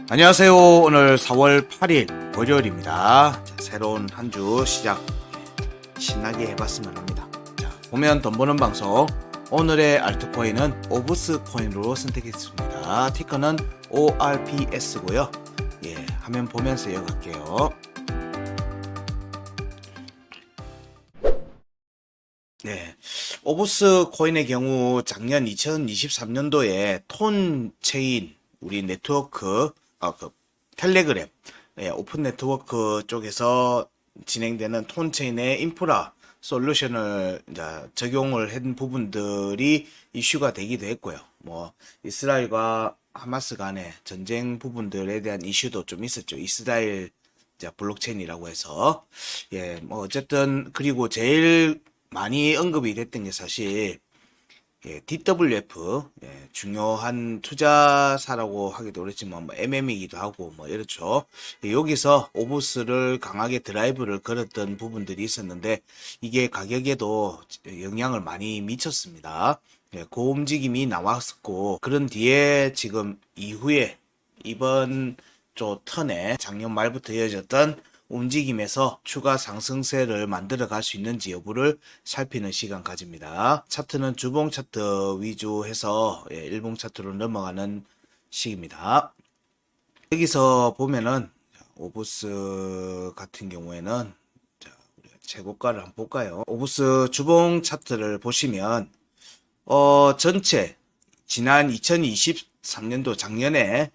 안녕하세요. 오늘 4월 8일 월요일입니다. 자, 새로운 한 주 시작 신나게 해봤으면 합니다. 자, 보면 돈 버는 방송. 오늘의 알트코인은 오브스 코인으로 선택했습니다. 티커는 ORPS고요. 예, 화면 보면서 이어갈게요. 네, 오브스 코인의 경우 작년 2023년도에 톤 체인 우리 네트워크 텔레그램 오픈 네트워크 쪽에서 진행되는 톤 체인의 인프라 솔루션을 이제 적용을 한 부분들이 이슈가 되기도 했고요. 뭐 이스라엘과 하마스 간의 전쟁 부분들에 대한 이슈도 좀 있었죠. 이스라엘 블록체인이라고 해서 뭐 어쨌든 그리고 제일 많이 언급이 됐던 게 사실 DWF 중요한 투자사라고 하기도 그렇지만 뭐 MM이기도 하고 뭐 이렇죠. 여기서 오브스를 강하게 드라이브를 걸었던 부분들이 있었는데 이게 가격에도 영향을 많이 미쳤습니다. 그 움직임이 나왔었고 그런 뒤에 지금 이후에 이번 턴에 작년 말부터 이어졌던 움직임에서 추가 상승세를 만들어 갈 수 있는지 여부를 살피는 시간 가집니다. 차트는 주봉 차트 위주해서 일봉 차트로 넘어가는 시기입니다. 여기서 보면은 오브스 같은 경우에는 최고가를 한번 볼까요? 오브스 주봉 차트를 보시면 전체 지난 2023년도 작년에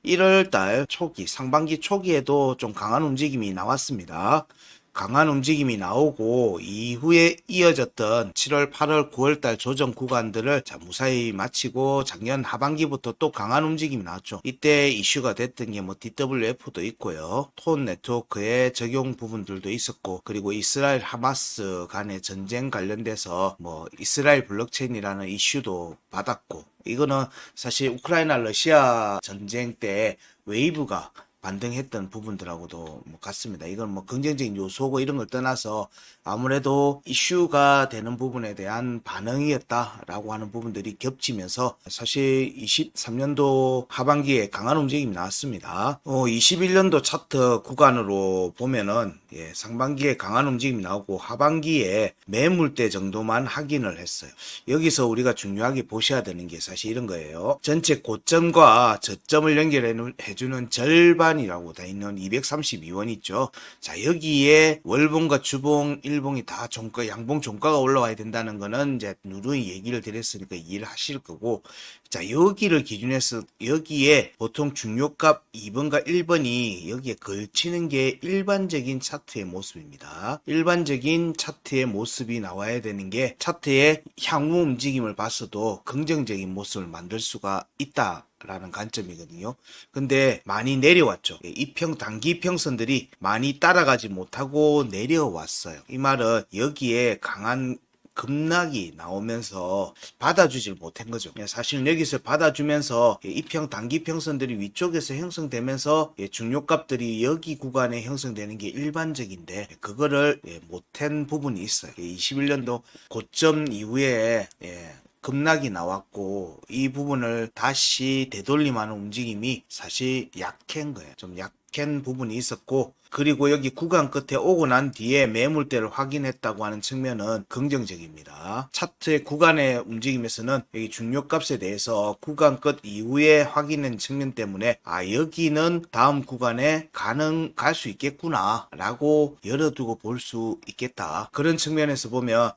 1월달 초기, 상반기 초기에도 좀 강한 움직임이 나왔습니다. 강한 움직임이 나오고 이후에 이어졌던 7월, 8월, 9월달 조정 구간들을 무사히 마치고 작년 하반기부터 또 강한 움직임이 나왔죠. 이때 이슈가 됐던 게 뭐 DWF도 있고요. 톤 네트워크의 적용 부분들도 있었고 그리고 이스라엘 하마스 간의 전쟁 관련돼서 뭐 이스라엘 블록체인이라는 이슈도 받았고 이거는 사실 우크라이나 러시아 전쟁 때 웨이브가 반등했던 부분들하고도 같습니다. 이건 뭐 긍정적인 요소고 이런 걸 떠나서 아무래도 이슈가 되는 부분에 대한 반응이었다라고 하는 부분들이 겹치면서 사실 23년도 하반기에 강한 움직임이 나왔습니다. 21년도 차트 구간으로 보면은 상반기에 강한 움직임이 나오고 하반기에 매물대 정도만 확인을 했어요. 여기서 우리가 중요하게 보셔야 되는 게 사실 이런 거예요. 전체 고점과 저점을 연결해주는 절반이라고 돼 있는 232원 있죠. 자, 여기에 월봉과 주봉, 일봉이 다 종가, 양봉 종가가 올라와야 된다는 거는 이제 누누이 얘기를 드렸으니까 이해를 하실 거고, 자, 여기를 기준해서 여기에 보통 중요값 2번과 1번이 여기에 걸치는 게 일반적인 차트의 모습입니다. 일반적인 차트의 모습이 나와야 되는 게 차트의 향후 움직임을 봤어도 긍정적인 모습을 만들 수가 있다. 라는 관점이거든요. 근데 많이 내려왔죠. 단기 평선들이 많이 따라가지 못하고 내려왔어요. 이 말은 여기에 강한 급락이 나오면서 받아주질 못한 거죠. 사실 여기서 받아주면서 단기 평선들이 위쪽에서 형성되면서 중요값들이 여기 구간에 형성되는 게 일반적인데 그거를 못한 부분이 있어요. 21년도 고점 이후에 급락이 나왔고 이 부분을 다시 되돌림하는 움직임이 사실 약한 거예요. 좀 약한 부분이 있었고 그리고 여기 구간 끝에 오고 난 뒤에 매물대를 확인했다고 하는 측면은 긍정적입니다. 차트의 구간의 움직임에서는 여기 중요값에 대해서 구간 끝 이후에 확인한 측면 때문에 여기는 다음 구간에 갈 수 있겠구나 라고 열어두고 볼 수 있겠다. 그런 측면에서 보면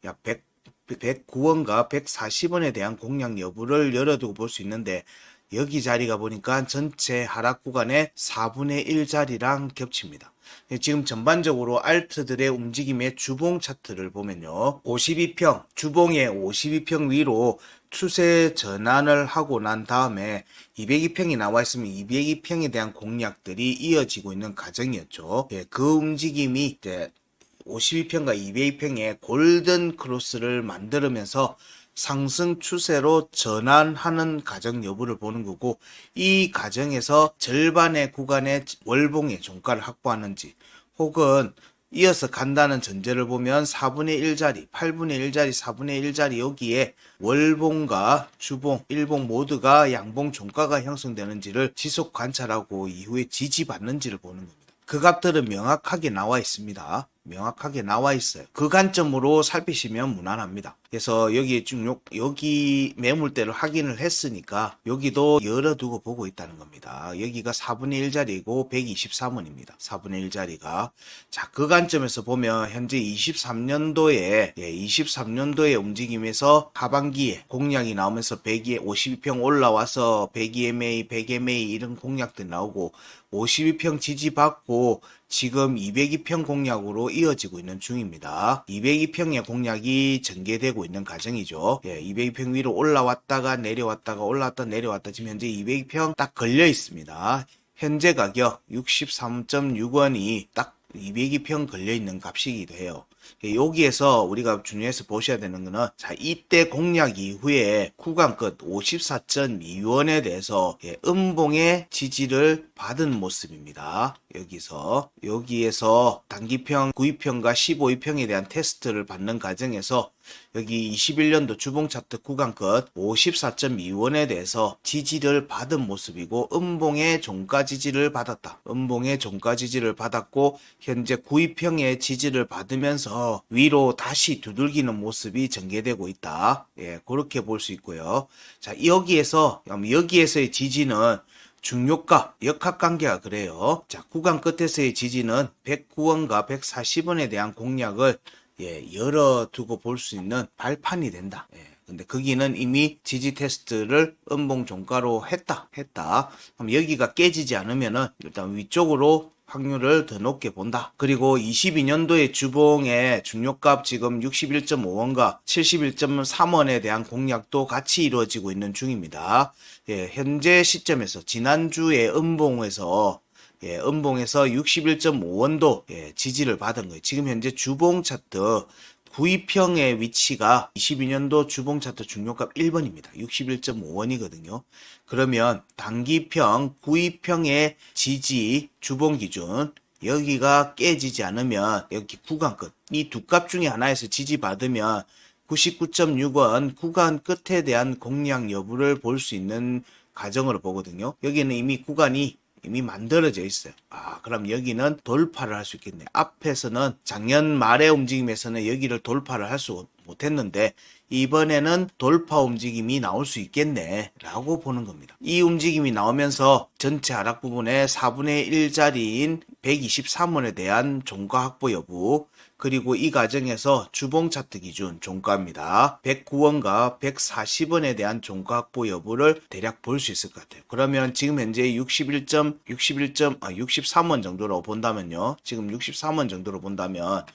109원과 140원에 대한 공략 여부를 열어두고 볼 수 있는데 여기 자리가 보니까 전체 하락 구간의 4분의 1 자리랑 겹칩니다. 지금 전반적으로 알트들의 움직임의 주봉 차트를 보면요. 52평, 주봉의 52평 위로 추세 전환을 하고 난 다음에 202평이 나와 있으면 202평에 대한 공략들이 이어지고 있는 과정이었죠. 그 움직임이 이제 52평과 202평의 골든 크로스를 만들면서 상승 추세로 전환하는 과정 여부를 보는 거고 이 과정에서 절반의 구간의 월봉의 종가를 확보하는지 혹은 이어서 간다는 전제를 보면 4분의 1자리, 8분의 1자리, 4분의 1자리 여기에 월봉과 주봉, 일봉 모두가 양봉 종가가 형성되는지를 지속 관찰하고 이후에 지지받는지를 보는 겁니다. 그 값들은 명확하게 나와 있습니다. 명확하게 나와 있어요. 그 관점으로 살피시면 무난합니다. 그래서 여기 매물대를 확인을 했으니까 여기도 열어두고 보고 있다는 겁니다. 여기가 4분의 1자리고 123원입니다. 4분의 1자리가. 자, 그 관점에서 보면 현재 23년도의 움직임에서 하반기에 공략이 나오면서 52평 올라와서 102MA, 100MA 이런 공략들 나오고 52평 지지받고 지금 202평 공략으로 이어지고 있는 중입니다. 202평의 공략이 전개되고 있는 과정이죠. 202평 위로 올라왔다가 내려왔다가 올라왔다 내려왔다 지금 현재 202평 딱 걸려 있습니다. 현재 가격 63.6원이 딱 202평 걸려 있는 값이기도 해요. 여기에서 우리가 중요해서 보셔야 되는 거는 자, 이때 공략 이후에 구간 끝 54.2원에 대해서 음봉의 지지를 받은 모습입니다. 여기에서 단기평 9위평과 15위평에 대한 테스트를 받는 과정에서 여기 21년도 주봉 차트 구간 끝 54.2원에 대해서 지지를 받은 모습이고 음봉의 종가 지지를 받았다. 음봉의 종가 지지를 받았고 현재 9위평의 지지를 받으면서 위로 다시 두들기는 모습이 전개되고 있다. 그렇게 볼 수 있고요. 자, 여기에서의 지지는 중요가, 역학관계가 그래요. 자, 구간 끝에서의 지지는 109원과 140원에 대한 공략을 열어두고 볼 수 있는 발판이 된다. 근데 거기는 이미 지지 테스트를 음봉 종가로 했다. 그럼 여기가 깨지지 않으면은 일단 위쪽으로 확률을 더 높게 본다. 그리고 22년도의 주봉의 중요값 지금 61.5원과 71.3원에 대한 공략도 같이 이루어지고 있는 중입니다. 현재 시점에서 지난주에 음봉에서 61.5원도 지지를 받은 거예요. 지금 현재 주봉 차트 9위평의 위치가 22년도 주봉 차트 중요값 1번입니다. 61.5원이거든요. 그러면 단기평 9위평의 지지 주봉 기준 여기가 깨지지 않으면 여기 구간 끝 이 두 값 중에 하나에서 지지받으면 99.6원 구간 끝에 대한 공략 여부를 볼 수 있는 과정으로 보거든요. 여기는 이미 구간이 만들어져 있어요. 그럼 여기는 돌파를 할 수 있겠네. 앞에서는 작년 말의 움직임에서는 여기를 돌파를 할 수 못했는데 이번에는 돌파 움직임이 나올 수 있겠네 라고 보는 겁니다. 이 움직임이 나오면서 전체 하락 부분에 4분의 1자리인 123원에 대한 종가 확보 여부 그리고 이 과정에서 주봉 차트 기준 종가입니다. 109원과 140원에 대한 종가 확보 여부를 대략 볼 수 있을 것 같아요. 그러면 지금 현재 63원 정도로 본다면요. 지금 63원 정도로 본다면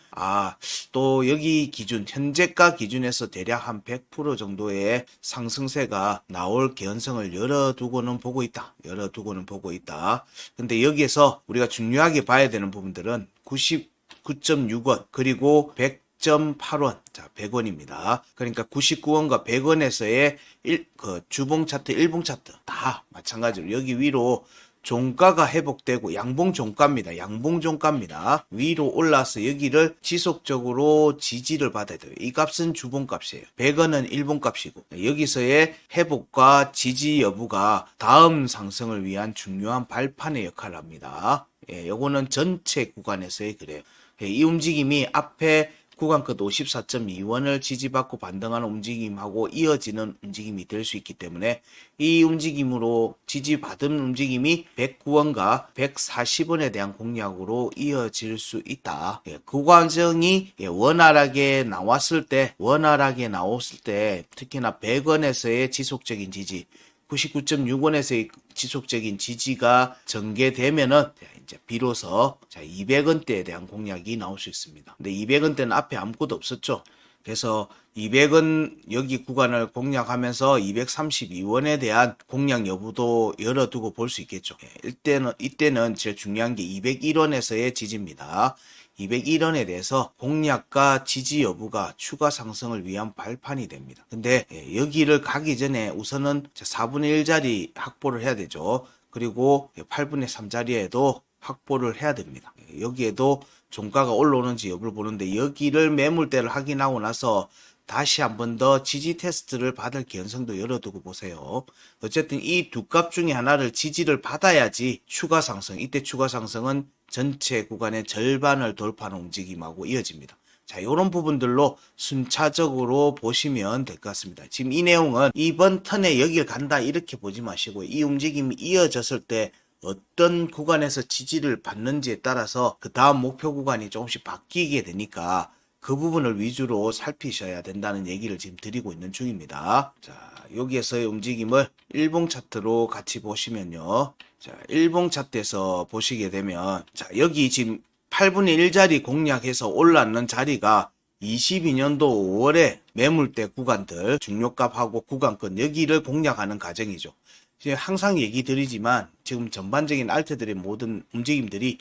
또 여기 기준 현재가 기준에서 대략 한 100% 정도의 상승세가 나올 개연성을 열어두고는 보고 있다. 근데 여기에서 우리가 중요하게 봐야 되는 부분들은 99.6원 그리고 100.8원 자 100원입니다. 그러니까 99원과 100원에서의 주봉 차트, 일봉 차트 다 마찬가지로 여기 위로 종가가 회복되고 양봉 종가입니다. 위로 올라서 여기를 지속적으로 지지를 받아야 돼요. 이 값은 주봉 값이에요. 100원은 일봉 값이고 여기서의 회복과 지지 여부가 다음 상승을 위한 중요한 발판의 역할을 합니다. 요거는 전체 구간에서의 그래요. 이 움직임이 앞에 구간 끝 54.2원을 지지받고 반등하는 움직임하고 이어지는 움직임이 될 수 있기 때문에 이 움직임으로 지지받은 움직임이 109원과 140원에 대한 공략으로 이어질 수 있다. 그 과정이 원활하게 나왔을 때 특히나 100원에서의 지속적인 지지 99.6원에서의 지속적인 지지가 전개되면은 이제 비로소 200원대에 대한 공략이 나올 수 있습니다. 근데 200원대는 앞에 아무것도 없었죠. 그래서 200원 여기 구간을 공략하면서 232원에 대한 공략 여부도 열어두고 볼 수 있겠죠. 이때는 제일 중요한 게 201원에서의 지지입니다. 201원에 대해서 공략과 지지 여부가 추가 상승을 위한 발판이 됩니다. 근데 여기를 가기 전에 우선은 4분의 1자리 확보를 해야 되죠. 그리고 8분의 3자리에도 확보를 해야 됩니다. 여기에도 종가가 올라오는지 여부를 보는데 여기를 매물대를 확인하고 나서 다시 한 번 더 지지 테스트를 받을 개연성도 열어두고 보세요. 어쨌든 이 두 값 중에 하나를 지지를 받아야지 추가 상승, 이때 추가 상승은 전체 구간의 절반을 돌파하는 움직임하고 이어집니다. 자, 이런 부분들로 순차적으로 보시면 될 것 같습니다. 지금 이 내용은 이번 턴에 여길 간다 이렇게 보지 마시고 이 움직임이 이어졌을 때 어떤 구간에서 지지를 받는지에 따라서 그 다음 목표 구간이 조금씩 바뀌게 되니까 그 부분을 위주로 살피셔야 된다는 얘기를 지금 드리고 있는 중입니다. 자, 여기에서의 움직임을 일봉 차트로 같이 보시면요. 자, 일봉 차트에서 보시게 되면, 자, 여기 지금 8분의 1 자리 공략해서 올랐는 자리가 22년도 5월에 매물대 구간들, 중요값하고 구간권, 여기를 공략하는 과정이죠. 항상 얘기 드리지만, 지금 전반적인 알트들의 모든 움직임들이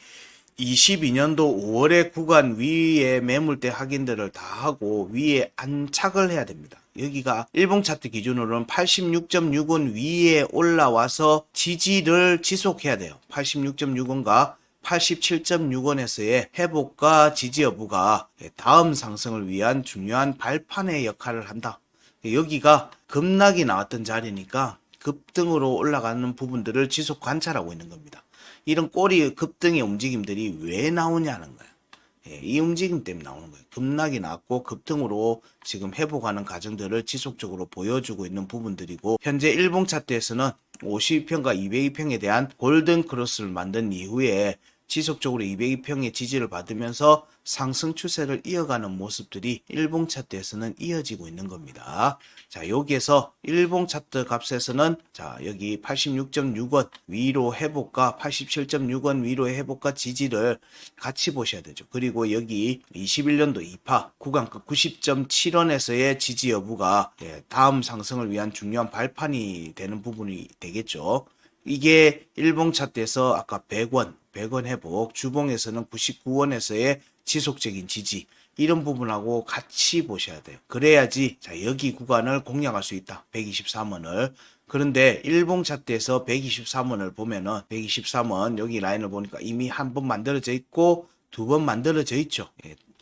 22년도 5월에 구간 위에 매물대 확인들을 다 하고 위에 안착을 해야 됩니다. 여기가 일봉 차트 기준으로는 86.6원 위에 올라와서 지지를 지속해야 돼요. 86.6원과 87.6원에서의 회복과 지지 여부가 다음 상승을 위한 중요한 발판의 역할을 한다. 여기가 급락이 나왔던 자리니까 급등으로 올라가는 부분들을 지속 관찰하고 있는 겁니다. 이런 꼬리 급등의 움직임들이 왜 나오냐는 거예요. 이 움직임 때문에 나오는 거예요. 급락이 났고 급등으로 지금 회복하는 과정들을 지속적으로 보여주고 있는 부분들이고, 현재 일봉 차트에서는 52평과 202평에 대한 골든 크로스를 만든 이후에 지속적으로 202평의 지지를 받으면서 상승 추세를 이어가는 모습들이 일봉 차트에서는 이어지고 있는 겁니다. 자, 여기에서 일봉 차트 값에서는 자, 여기 86.6원 위로 회복과 87.6원 위로의 회복과 지지를 같이 보셔야 되죠. 그리고 여기 21년도 2파 구간급 90.7원에서의 지지 여부가 다음 상승을 위한 중요한 발판이 되는 부분이 되겠죠. 이게 일봉 차트에서 아까 100원 회복, 주봉에서는 99원에서의 지속적인 지지, 이런 부분하고 같이 보셔야 돼요. 그래야지 자, 여기 구간을 공략할 수 있다. 123원을. 그런데 일봉 차트에서 123원을 보면은 123원 여기 라인을 보니까 이미 한 번 만들어져 있고 두 번 만들어져 있죠.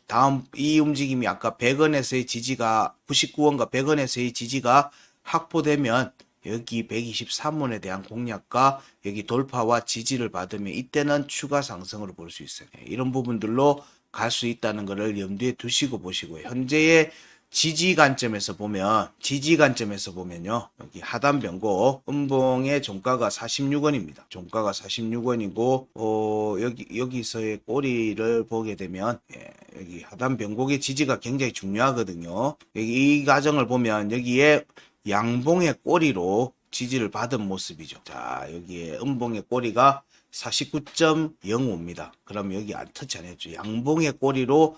다음 이 움직임이 아까 100원에서의 지지가 99원과 100원에서의 지지가 확보되면 여기 123원에 대한 공략과 여기 돌파와 지지를 받으면 이때는 추가 상승으로 볼 수 있어요. 이런 부분들로 갈 수 있다는 것을 염두에 두시고 보시고요. 현재의 지지 관점에서 보면요. 여기 하단 변고 음봉의 종가가 46원입니다. 종가가 46원이고 여기서의 꼬리를 보게 되면 여기 하단 변곡의 지지가 굉장히 중요하거든요. 여기 이 과정을 보면 여기에 양봉의 꼬리로 지지를 받은 모습이죠. 자, 여기에 음봉의 꼬리가 49.05입니다. 그럼 여기 안 터치 안 했죠. 양봉의 꼬리로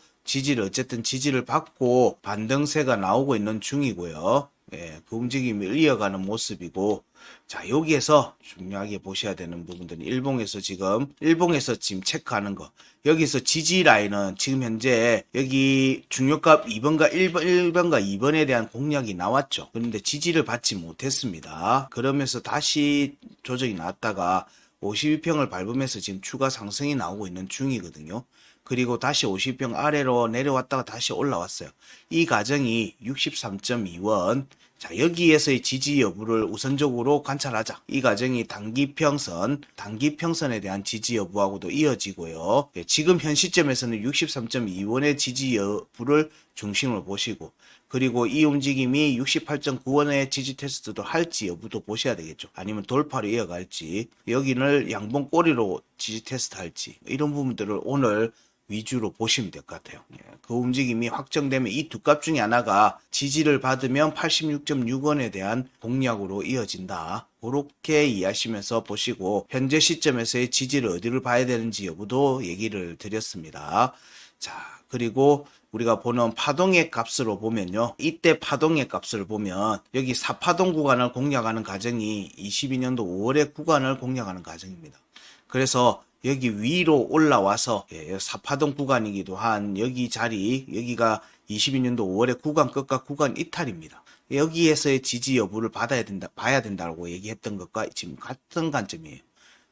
어쨌든 지지를 받고 반등세가 나오고 있는 중이고요. 그 움직임을 이어가는 모습이고, 자, 여기에서 중요하게 보셔야 되는 부분들은 일봉에서 지금 체크하는 거. 여기서 지지 라인은 지금 현재 여기 중요값 2번과 1번과 2번에 대한 공략이 나왔죠. 그런데 지지를 받지 못했습니다. 그러면서 다시 조정이 나왔다가 52평을 밟으면서 지금 추가 상승이 나오고 있는 중이거든요. 그리고 다시 50평 아래로 내려왔다가 다시 올라왔어요. 이 과정이 63.2원. 자, 여기에서의 지지 여부를 우선적으로 관찰하자. 이 과정이 단기평선에 대한 지지 여부하고도 이어지고요. 지금 현 시점에서는 63.2원의 지지 여부를 중심으로 보시고, 그리고 이 움직임이 68.9원의 지지 테스트도 할지 여부도 보셔야 되겠죠. 아니면 돌파로 이어갈지, 여기를 양봉 꼬리로 지지 테스트 할지, 이런 부분들을 오늘 위주로 보시면 될 것 같아요. 그 움직임이 확정되면 이 두 값 중에 하나가 지지를 받으면 86.6원에 대한 공략으로 이어진다. 그렇게 이해하시면서 보시고, 현재 시점에서의 지지를 어디를 봐야 되는지 여부도 얘기를 드렸습니다. 자, 그리고 우리가 보는 파동의 값으로 보면요. 이때 파동의 값을 보면 여기 4파동 구간을 공략하는 과정이 22년도 5월의 구간을 공략하는 과정입니다. 그래서 여기 위로 올라와서 4파동 구간이기도 한 여기 자리, 여기가 22년도 5월의 구간 끝과 구간 이탈입니다. 여기에서의 지지 여부를 봐야 된다고 얘기했던 것과 지금 같은 관점이에요.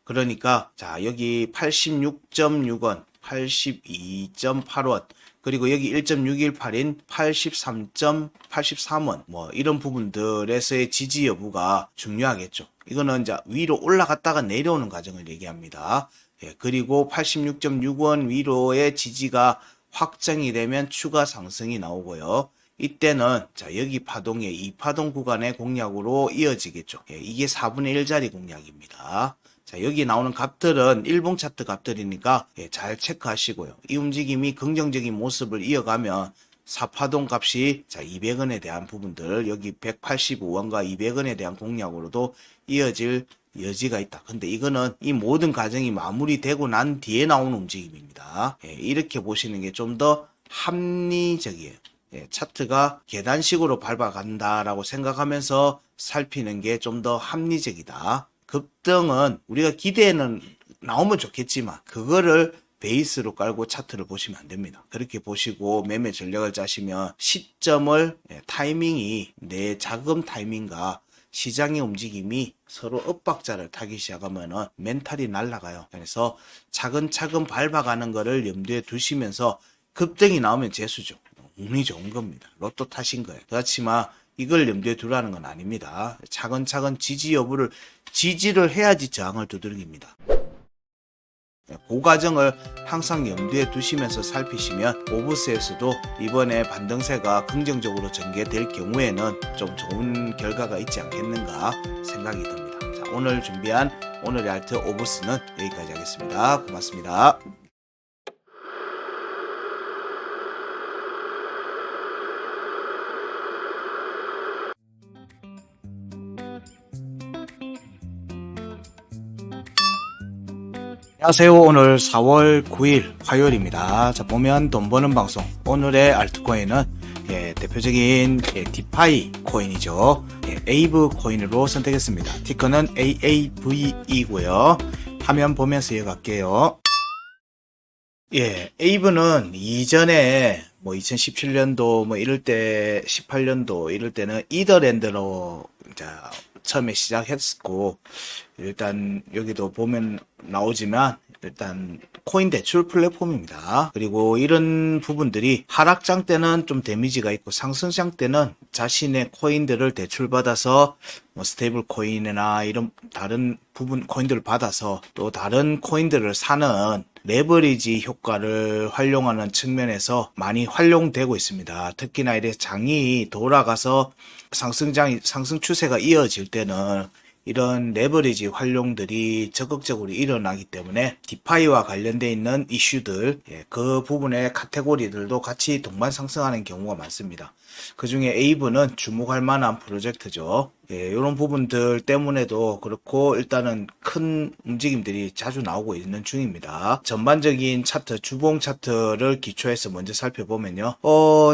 그러니까 자, 여기 86.6원, 82.8원, 그리고 여기 1.618인 83.83원, 뭐 이런 부분들에서의 지지 여부가 중요하겠죠. 이거는 이제 위로 올라갔다가 내려오는 과정을 얘기합니다. 예, 그리고 86.6원 위로의 지지가 확정이 되면 추가 상승이 나오고요. 이때는 자 여기 파동의 2파동 구간의 공략으로 이어지겠죠. 예, 이게 4분의 1짜리 공략입니다. 자 여기 나오는 값들은 일봉 차트 값들이니까 예, 잘 체크하시고요. 이 움직임이 긍정적인 모습을 이어가면 4파동 값이 자 200원에 대한 부분들, 여기 185원과 200원에 대한 공략으로도 이어질 여지가 있다. 근데 이거는 이 모든 과정이 마무리되고 난 뒤에 나오는 움직임입니다. 예, 이렇게 보시는 게 좀 더 합리적이에요. 예, 차트가 계단식으로 밟아간다라고 생각하면서 살피는 게 좀 더 합리적이다. 급등은 우리가 기대는 나오면 좋겠지만 그거를 베이스로 깔고 차트를 보시면 안 됩니다. 그렇게 보시고 매매 전략을 짜시면 시점을 타이밍이 내 자금 타이밍과 시장의 움직임이 서로 엇박자를 타기 시작하면은 멘탈이 날아가요. 그래서 차근차근 밟아가는 거를 염두에 두시면서 급등이 나오면 재수죠. 운이 좋은 겁니다. 로또 타신 거예요. 그렇지만 이걸 염두에 두라는 건 아닙니다. 차근차근 지지 여부를 지지를 해야지 저항을 두들깁니다. 그 과정을 항상 염두에 두시면서 살피시면 오브스에서도 이번에 반등세가 긍정적으로 전개될 경우에는 좀 좋은 결과가 있지 않겠는가 생각이 듭니다. 자, 오늘 준비한 오늘의 알트 오브스는 여기까지 하겠습니다. 고맙습니다. 안녕하세요. 오늘 4월 9일 화요일입니다. 자, 보면 돈 버는 방송. 오늘의 알트코인은 대표적인 디파이 코인이죠. 에이브 코인으로 선택했습니다. 티커는 AAVE고요. 화면 보면서 이어갈게요. 에이브는 이전에 2017년도 이럴 때 18년도 이럴 때는 이더랜드로 처음에 시작했고, 일단 여기도 보면 나오지만 일단 코인 대출 플랫폼입니다. 그리고 이런 부분들이 하락장 때는 좀 데미지가 있고 상승장 때는 자신의 코인들을 대출받아서 스테이블 코인이나 이런 다른 부분 코인들을 받아서 또 다른 코인들을 사는 레버리지 효과를 활용하는 측면에서 많이 활용되고 있습니다. 특히나 이래 장이 돌아가서 상승 추세가 이어질 때는 이런 레버리지 활용들이 적극적으로 일어나기 때문에 디파이와 관련되어 있는 이슈들, 그 부분의 카테고리들도 같이 동반 상승하는 경우가 많습니다. 그 중에 에이브는 주목할 만한 프로젝트죠. 이런 부분들 때문에도 그렇고 일단은 큰 움직임들이 자주 나오고 있는 중입니다. 전반적인 차트, 주봉 차트를 기초해서 먼저 살펴보면요.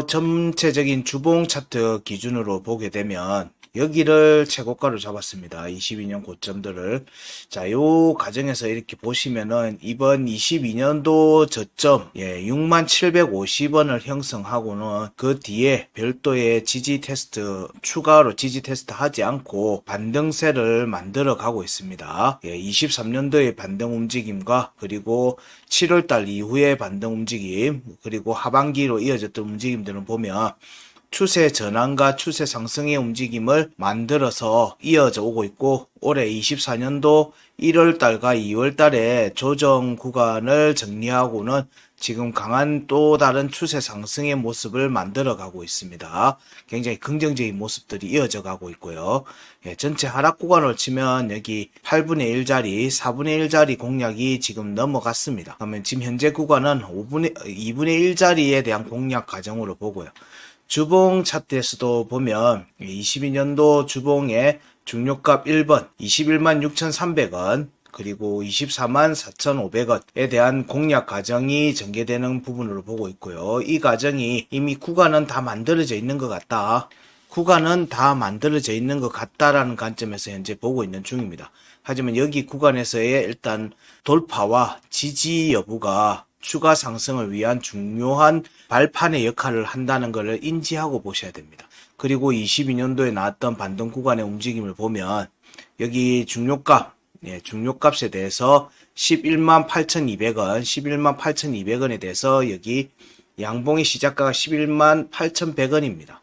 전체적인 주봉 차트 기준으로 보게 되면 여기를 최고가로 잡았습니다. 22년 고점들을. 자, 요 과정에서 이렇게 보시면은 이번 22년도 저점 6750원을 형성하고는 그 뒤에 별도의 지지 테스트, 추가로 지지 테스트 하지 않고 반등세를 만들어 가고 있습니다. 23년도의 반등 움직임과 그리고 7월달 이후의 반등 움직임, 그리고 하반기로 이어졌던 움직임들은 보면 추세 전환과 추세 상승의 움직임을 만들어서 이어져 오고 있고, 올해 24년도 1월달과 2월달에 조정 구간을 정리하고는 지금 강한 또 다른 추세 상승의 모습을 만들어 가고 있습니다. 굉장히 긍정적인 모습들이 이어져 가고 있고요. 전체 하락 구간을 치면 여기 8분의 1짜리, 4분의 1짜리 공략이 지금 넘어갔습니다. 그러면 지금 현재 구간은 2분의 1짜리에 대한 공략 과정으로 보고요. 주봉 차트에서도 보면 22년도 주봉의 중요값 1번 21만 6,300원 그리고 24만 4,500원에 대한 공략 과정이 전개되는 부분으로 보고 있고요. 이 과정이 이미 구간은 다 만들어져 있는 것 같다. 구간은 다 만들어져 있는 것 같다라는 관점에서 현재 보고 있는 중입니다. 하지만 여기 구간에서의 일단 돌파와 지지 여부가 추가 상승을 위한 중요한 발판의 역할을 한다는 것을 인지하고 보셔야 됩니다. 그리고 22년도에 나왔던 반등 구간의 움직임을 보면 여기 중요값 중요값에 대해서 11만 8,200원, 11만 8,200원에 대해서 여기 양봉의 시작가가 11만 8,100원입니다.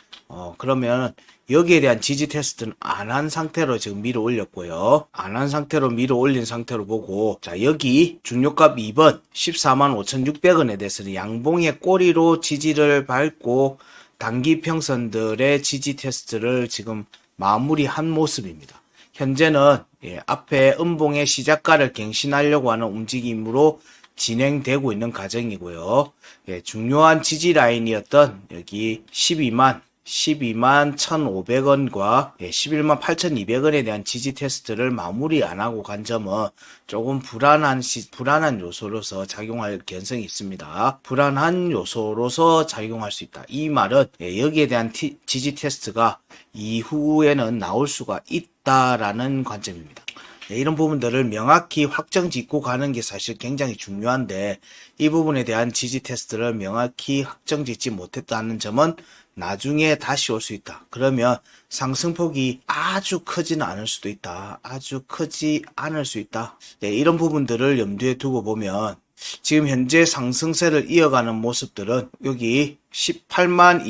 그러면 여기에 대한 지지 테스트는 안 한 상태로 지금 밀어 올렸고요. 안 한 상태로 밀어 올린 상태로 보고, 자, 여기 중요값 2번 14만 5,600원에 대해서는 양봉의 꼬리로 지지를 밟고 단기 평선들의 지지 테스트를 지금 마무리한 모습입니다. 현재는 앞에 음봉의 시작가를 갱신하려고 하는 움직임으로 진행되고 있는 과정이고요. 중요한 지지 라인이었던 여기 12만 1,500원과 11만 8,200원에 대한 지지 테스트를 마무리 안 하고 간 점은 조금 불안한 요소로서 작용할 가능성이 있습니다. 불안한 요소로서 작용할 수 있다. 이 말은 여기에 대한 지지 테스트가 이후에는 나올 수가 있다라는 관점입니다. 이런 부분들을 명확히 확정 짓고 가는 게 사실 굉장히 중요한데, 이 부분에 대한 지지 테스트를 명확히 확정 짓지 못했다는 점은 나중에 다시 올 수 있다. 그러면 상승폭이 아주 크지는 않을 수도 있다. 아주 크지 않을 수 있다. 이런 부분들을 염두에 두고 보면 지금 현재 상승세를 이어가는 모습들은 여기 18만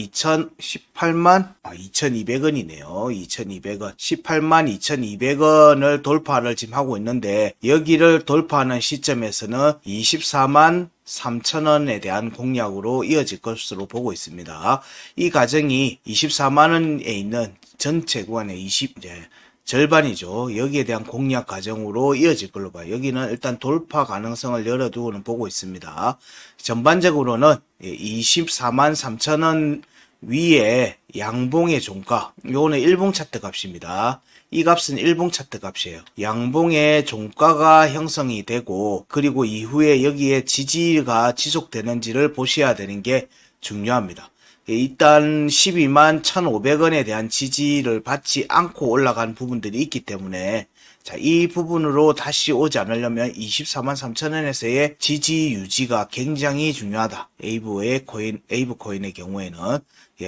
2,200원이네요. 2,200원. 18만 2,200원을 돌파를 지금 하고 있는데, 여기를 돌파하는 시점에서는 24만 3,000원에 대한 공략으로 이어질 것으로 보고 있습니다. 이 과정이 24만원에 있는 전체 구간의 절반이죠. 여기에 대한 공략 과정으로 이어질 걸로 봐요. 여기는 일단 돌파 가능성을 열어두고는 보고 있습니다. 전반적으로는 24만 3,000원 위에 양봉의 종가, 요거는 일봉 차트 값입니다. 이 값은 일봉 차트 값이에요. 양봉의 종가가 형성이 되고, 그리고 이후에 여기에 지지가 지속되는지를 보셔야 되는 게 중요합니다. 일단 12만 1,500원에 대한 지지를 받지 않고 올라간 부분들이 있기 때문에, 자, 이 부분으로 다시 오지 않으려면 24만 3,000원에서의 지지 유지가 굉장히 중요하다. 에이브 코인의 경우에는.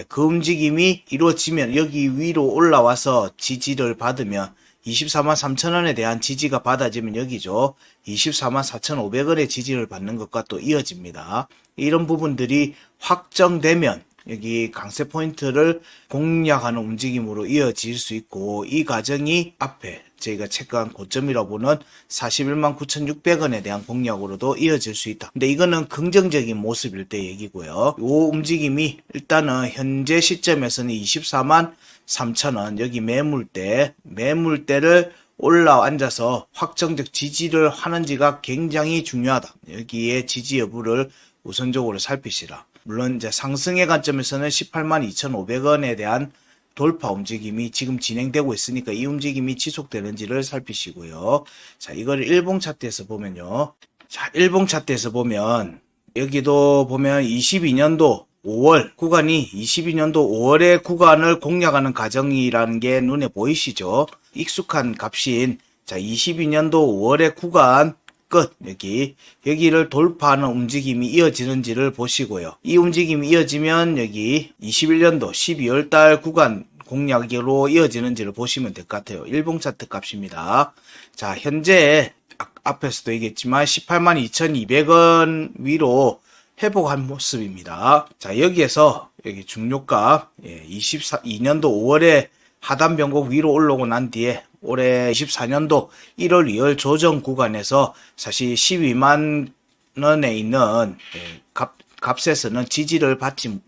그 움직임이 이루어지면 여기 위로 올라와서 지지를 받으면 24만 3,000원에 대한 지지가 받아지면 여기죠. 24만 4,500원의 지지를 받는 것과 또 이어집니다. 이런 부분들이 확정되면 여기 강세 포인트를 공략하는 움직임으로 이어질 수 있고, 이 과정이 앞에 저희가 체크한 고점이라고 보는 41만 9,600원에 대한 공략으로도 이어질 수 있다. 근데 이거는 긍정적인 모습일 때 얘기고요. 이 움직임이 일단은 현재 시점에서는 24만 3,000원 여기 매물대를 올라앉아서 확정적 지지를 하는지가 굉장히 중요하다. 여기에 지지 여부를 우선적으로 살피시라. 물론 이제 상승의 관점에서는 18만 2,500원에 대한 돌파 움직임이 지금 진행되고 있으니까 이 움직임이 지속되는지를 살피시고요. 자, 이걸 일봉 차트에서 보면요. 자, 일봉 차트에서 보면 여기도 보면 22년도 5월 구간이 22년도 5월의 구간을 공략하는 과정이라는 게 눈에 보이시죠? 익숙한 값인 자, 22년도 5월의 구간 끝 여기를 돌파하는 움직임이 이어지는지를 보시고요. 이 움직임이 이어지면 여기 21년도 12월 달 구간 공략으로 이어지는지를 보시면 될 것 같아요. 일봉 차트 값입니다. 자, 현재 앞에서도 얘기했지만 18만 2,200원 위로 회복한 모습입니다. 자, 여기에서 여기 중요가 22년도 5월에 하단 변곡 위로 올라오고 난 뒤에 올해 24년도 1월 2월 조정 구간에서 사실 12만 원에 있는 값에서는 지지를 받지,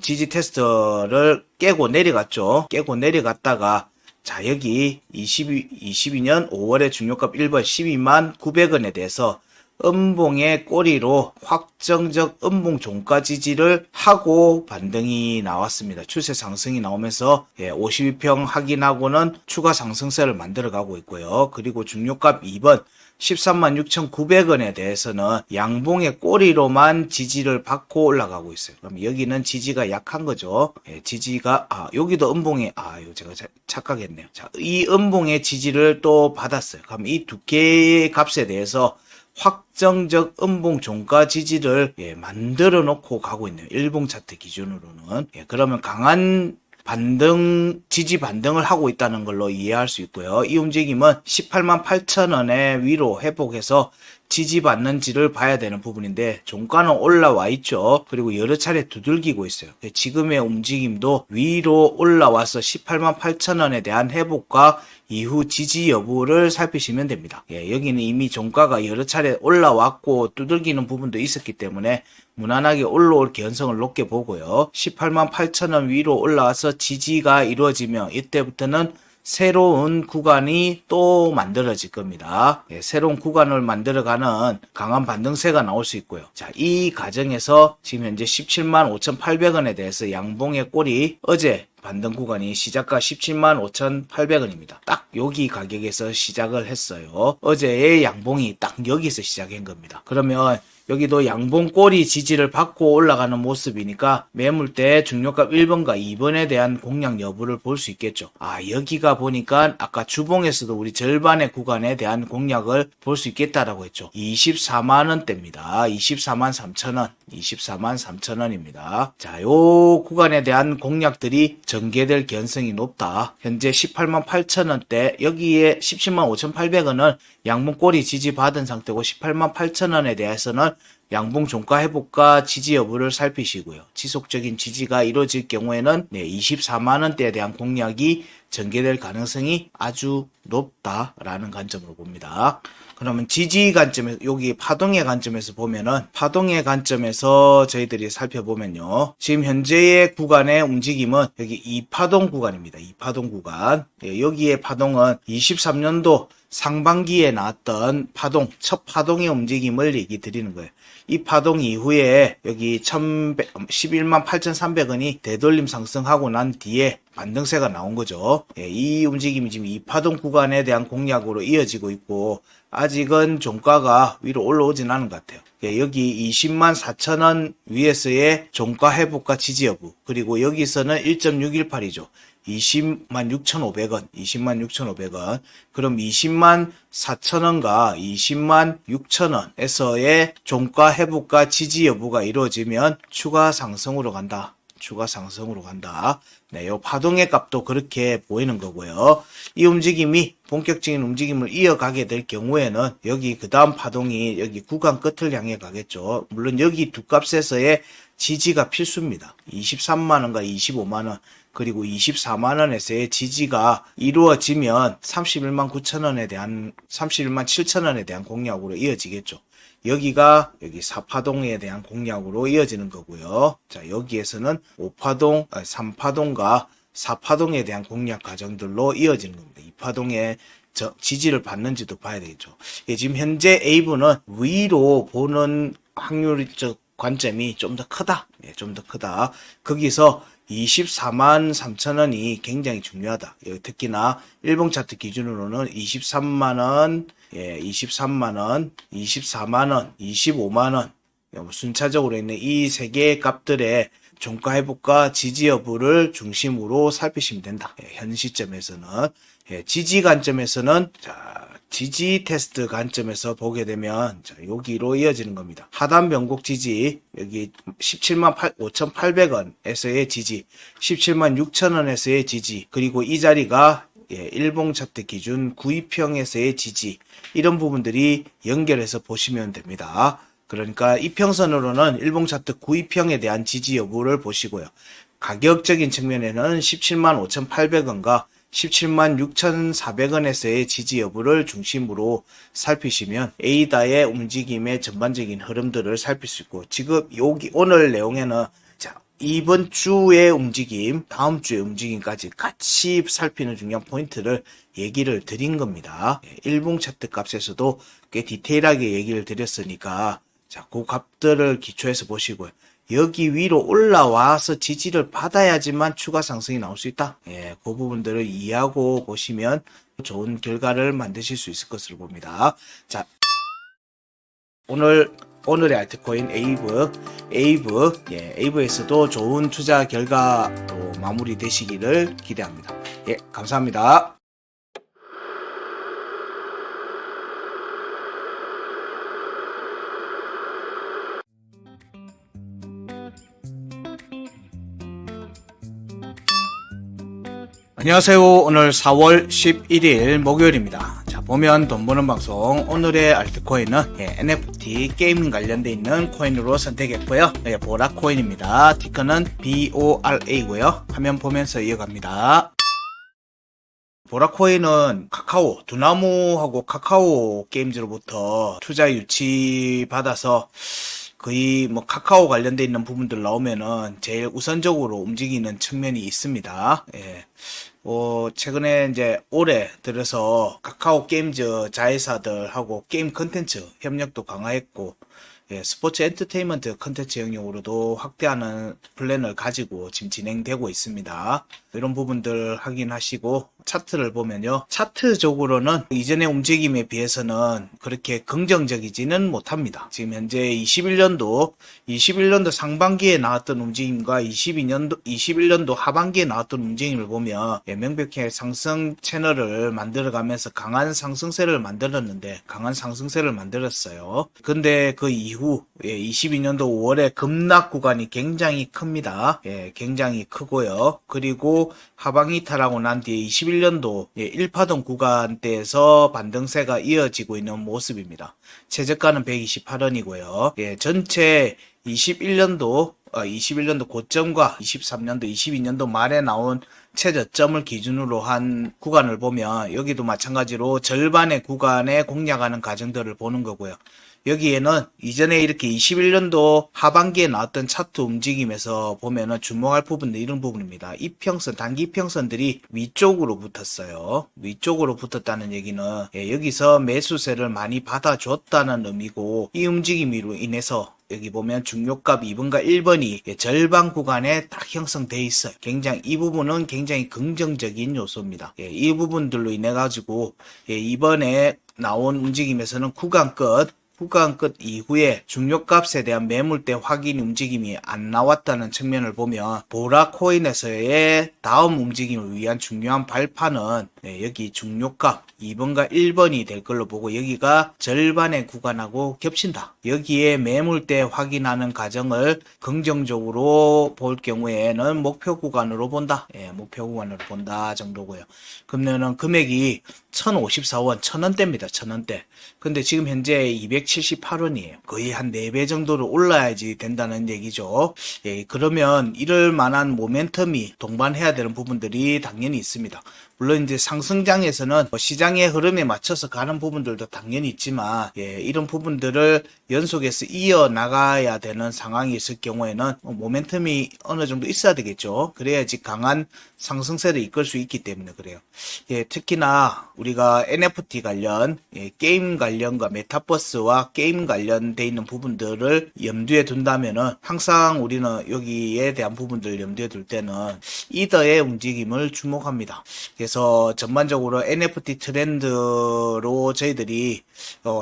지지 테스트를 깨고 내려갔죠. 깨고 내려갔다가 자, 여기 22년 5월에 중요값 1번 12만 900원에 대해서 음봉의 꼬리로 확정적 음봉 종가 지지를 하고 반등이 나왔습니다. 추세 상승이 나오면서 52평 확인하고는 추가 상승세를 만들어가고 있고요. 그리고 중요값 2번 13만 6,900원에 대해서는 양봉의 꼬리로만 지지를 받고 올라가고 있어요. 그럼 여기는 지지가 약한 거죠. 지지가 여기도 음봉에 이거 제가 착각했네요. 자, 이 음봉의 지지를 또 받았어요. 그럼 이 두 개의 값에 대해서 확정적 음봉 종가 지지를 만들어 놓고 가고 있네요. 일봉 차트 기준으로는. 그러면 강한 지지 반등을 하고 있다는 걸로 이해할 수 있고요. 이 움직임은 18만 8천 원의 위로 회복해서 지지받는지를 봐야 되는 부분인데 종가는 올라와 있죠. 그리고 여러 차례 두들기고 있어요. 지금의 움직임도 위로 올라와서 18만 8천 원에 대한 회복과 이후 지지 여부를 살피시면 됩니다. 여기는 이미 종가가 여러 차례 올라왔고 두들기는 부분도 있었기 때문에 무난하게 올라올 개연성을 높게 보고요. 18만 8천 원 위로 올라와서 지지가 이루어지면 이때부터는 새로운 구간이 또 만들어질 겁니다. 새로운 구간을 만들어가는 강한 반등세가 나올 수 있고요. 자, 이 과정에서 지금 현재 17만 5,800원에 대해서 양봉의 꼴이 어제 반등 구간이 시작가 17만 5,800원입니다. 딱 여기 가격에서 시작을 했어요. 어제의 양봉이 딱 여기서 시작한 겁니다. 그러면 여기도 양봉꼬리 지지를 받고 올라가는 모습이니까 매물대 중요값 1번과 2번에 대한 공략 여부를 볼 수 있겠죠. 여기가 보니까 아까 주봉에서도 우리 절반의 구간에 대한 공략을 볼 수 있겠다라고 했죠. 24만원대입니다. 24만 3천원, 24만 3천원입니다. 자, 요 구간에 대한 공략들이 전개될 개연성이 높다. 현재 18만 8천원대, 여기에 17만 5,800원은 양봉꼬리 지지 받은 상태고 18만 8천원에 대해서는 양봉 종가 회복과 지지 여부를 살피시고요. 지속적인 지지가 이루어질 경우에는 24만원대에 대한 공략이 전개될 가능성이 아주 높다라는 관점으로 봅니다. 그러면 지지 관점에서, 여기 파동의 관점에서 보면은, 파동의 관점에서 저희들이 살펴보면요. 지금 현재의 구간의 움직임은 여기 2파동 구간입니다. 2파동 구간. 여기의 파동은 23년도 상반기에 나왔던 파동, 첫 파동의 움직임을 얘기 드리는 거예요. 이 파동 이후에 여기 11만 8,300원이 되돌림 상승하고 난 뒤에 반등세가 나온 거죠. 이 움직임이 지금 이 파동 구간에 대한 공략으로 이어지고 있고 아직은 종가가 위로 올라오진 않은 것 같아요. 여기 20만 4천원 위에서의 종가 회복과 지지 여부, 그리고 여기서는 1.618이죠. 20만 6,500원, 20만 6,500원. 그럼 20만 4천원과 20만 6천원에서의 종가 회복과 지지 여부가 이루어지면 추가 상승으로 간다. 추가 상승으로 간다. 요 파동의 값도 그렇게 보이는 거고요. 이 움직임이 본격적인 움직임을 이어가게 될 경우에는 여기 그 다음 파동이 여기 구간 끝을 향해 가겠죠. 물론 여기 두 값에서의 지지가 필수입니다. 23만원과 25만원 그리고 24만원에서의 지지가 이루어지면 31만 9천원에 대한 31만 7천원에 대한 공략으로 이어지겠죠. 여기가 여기 4파동에 대한 공략으로 이어지는 거고요. 자, 여기에서는 5파동, 3파동과 4파동에 대한 공략 과정들로 이어지는 겁니다. 2파동의 지지를 받는지도 봐야 되겠죠. 지금 현재 A부는 위로 보는 확률적 관점이 좀 더 크다. 좀 더 크다. 거기서 24만 3천원이 굉장히 중요하다. 특히나 일봉 차트 기준으로는 23만원, 23만원, 24만원, 25만원, 순차적으로 있는 이 세 개의 값들의 종가 회복과 지지 여부를 중심으로 살피시면 된다. 현 시점에서는. 지지 관점에서는, 지지 테스트 관점에서 보게 되면 여기로 이어지는 겁니다. 하단 변곡 지지 여기 17만 5,800원에서의 지지, 17만 6천원에서의 지지, 그리고 이 자리가 일봉 차트 기준 구이평에서의 지지, 이런 부분들이 연결해서 보시면 됩니다. 그러니까 이평선으로는 일봉 차트 구이평에 대한 지지 여부를 보시고요. 가격적인 측면에는 17만 5,800원과 17만 6,400원에서의 지지 여부를 중심으로 살피시면 A다의 움직임의 전반적인 흐름들을 살필 수 있고, 지금 여기 오늘 내용에는 이번 주의 움직임, 다음 주의 움직임까지 같이 살피는 중요한 포인트를 얘기를 드린 겁니다. 일봉 차트 값에서도 꽤 디테일하게 얘기를 드렸으니까 그 값들을 기초해서 보시고요. 여기 위로 올라와서 지지를 받아야지만 추가 상승이 나올 수 있다. 그 부분들을 이해하고 보시면 좋은 결과를 만드실 수 있을 것으로 봅니다. 자, 오늘의 알트코인 에이브에서도 좋은 투자 결과로 마무리되시기를 기대합니다. 감사합니다. 안녕하세요. 오늘 4월 11일 목요일입니다. 자, 보면 돈 버는 방송. 오늘의 알트코인은 NFT 게임 관련돼 있는 코인으로 선택했고요. 보라코인입니다. 티커는 BORA고요. 화면 보면서 이어갑니다. 보라코인은 카카오, 두나무하고 카카오 게임즈로부터 투자 유치 받아서 거의 카카오 관련돼 있는 부분들 나오면은 제일 우선적으로 움직이는 측면이 있습니다. 최근에 이제 올해 들어서 카카오 게임즈 자회사들하고 게임 컨텐츠 협력도 강화했고, 스포츠 엔터테인먼트 컨텐츠 영역으로도 확대하는 플랜을 가지고 지금 진행되고 있습니다. 이런 부분들 확인하시고 차트를 보면요. 차트적으로는 이전의 움직임에 비해서는 그렇게 긍정적이지는 못합니다. 지금 현재 21년도 상반기에 나왔던 움직임과 21년도 하반기에 나왔던 움직임을 보면 명백히 상승 채널을 만들어가면서 강한 상승세를 만들었어요. 근데 그 이후 22년도 5월에 급락 구간이 굉장히 큽니다. 굉장히 크고요. 그리고 하방이 타라고 난 뒤에 21년도 1파동 구간대에서 반등세가 이어지고 있는 모습입니다. 최저가는 128원이고요. 전체 21년도 고점과 23년도, 22년도 말에 나온 최저점을 기준으로 한 구간을 보면 여기도 마찬가지로 절반의 구간에 공략하는 과정들을 보는 거고요. 여기에는 이전에 이렇게 21년도 하반기에 나왔던 차트 움직임에서 보면은 주목할 부분은 이런 부분입니다. 이평선, 단기 이평선들이 위쪽으로 붙었어요. 위쪽으로 붙었다는 얘기는 여기서 매수세를 많이 받아줬다는 의미고, 이 움직임으로 인해서 여기 보면 중요값 2번과 1번이 절반 구간에 딱 형성되어 있어요. 이 부분은 굉장히 긍정적인 요소입니다. 이 부분들로 인해 가지고 이번에 나온 움직임에서는 구간 끝 이후에 중요값에 대한 매물대 확인 움직임이 안 나왔다는 측면을 보면, 보라코인에서의 다음 움직임을 위한 중요한 발판은 여기 중요값 2번과 1번이 될 걸로 보고, 여기가 절반의 구간하고 겹친다. 여기에 매물대 확인하는 과정을 긍정적으로 볼 경우에는 목표 구간으로 본다. 목표 구간으로 본다 정도고요. 그러면은 금액이 1054원, 1000원대입니다. 1000원대. 근데 지금 현재 278원이에요. 거의 한 4배 정도로 올라야지 된다는 얘기죠. 그러면 이럴 만한 모멘텀이 동반해야 되는 부분들이 당연히 있습니다. 물론 이제 상승장에서는 시장의 흐름에 맞춰서 가는 부분들도 당연히 있지만, 이런 부분들을 연속해서 이어나가야 되는 상황이 있을 경우에는 모멘텀이 어느 정도 있어야 되겠죠. 그래야지 강한 상승세를 이끌 수 있기 때문에 그래요. 특히나 우리가 NFT 관련, 게임 관련과 메타버스와 게임 관련돼 있는 부분들을 염두에 둔다면은, 항상 우리는 여기에 대한 부분들을 염두에 둘 때는 이더의 움직임을 주목합니다. 그래서 전반적으로 NFT 트렌드로 저희들이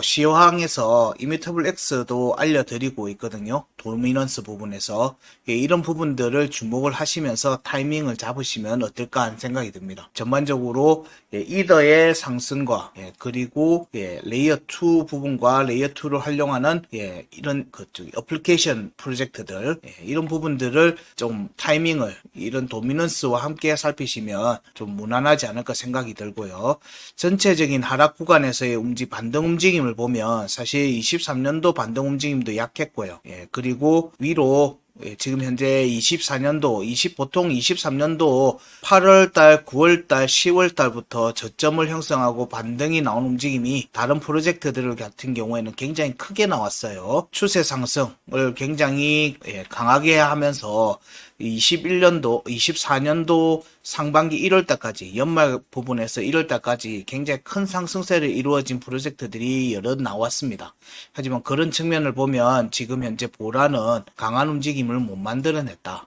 시황에서 이뮤터블 X도 알려드리고 있거든요. 도미넌스 부분에서 이런 부분들을 주목을 하시면서 타이밍을 잡으시면 어떨까 하는 생각이 듭니다. 전반적으로 이더의 상승과 그리고 레이어 2 부분과 레이어 2를 활용하는 이런 어플리케이션 프로젝트들, 이런 부분들을 좀 타이밍을 이런 도미넌스와 함께 살피시면 좀 무난하지 않을까 생각이 들고요. 전체적인 하락 구간에서의 반등 움직임을 보면 사실 23년도 반등 움직임도 약했고요. 그리고 위로 지금 현재 보통 23년도 8월달, 9월달, 10월달부터 저점을 형성하고 반등이 나온 움직임이 다른 프로젝트들 같은 경우에는 굉장히 크게 나왔어요. 추세 상승을 굉장히 강하게 하면서 24년도 상반기 1월달까지, 연말 부분에서 1월달까지 굉장히 큰 상승세를 이루어진 프로젝트들이 여러 나왔습니다. 하지만 그런 측면을 보면 지금 현재 보라는 강한 움직임을 못 만들어냈다.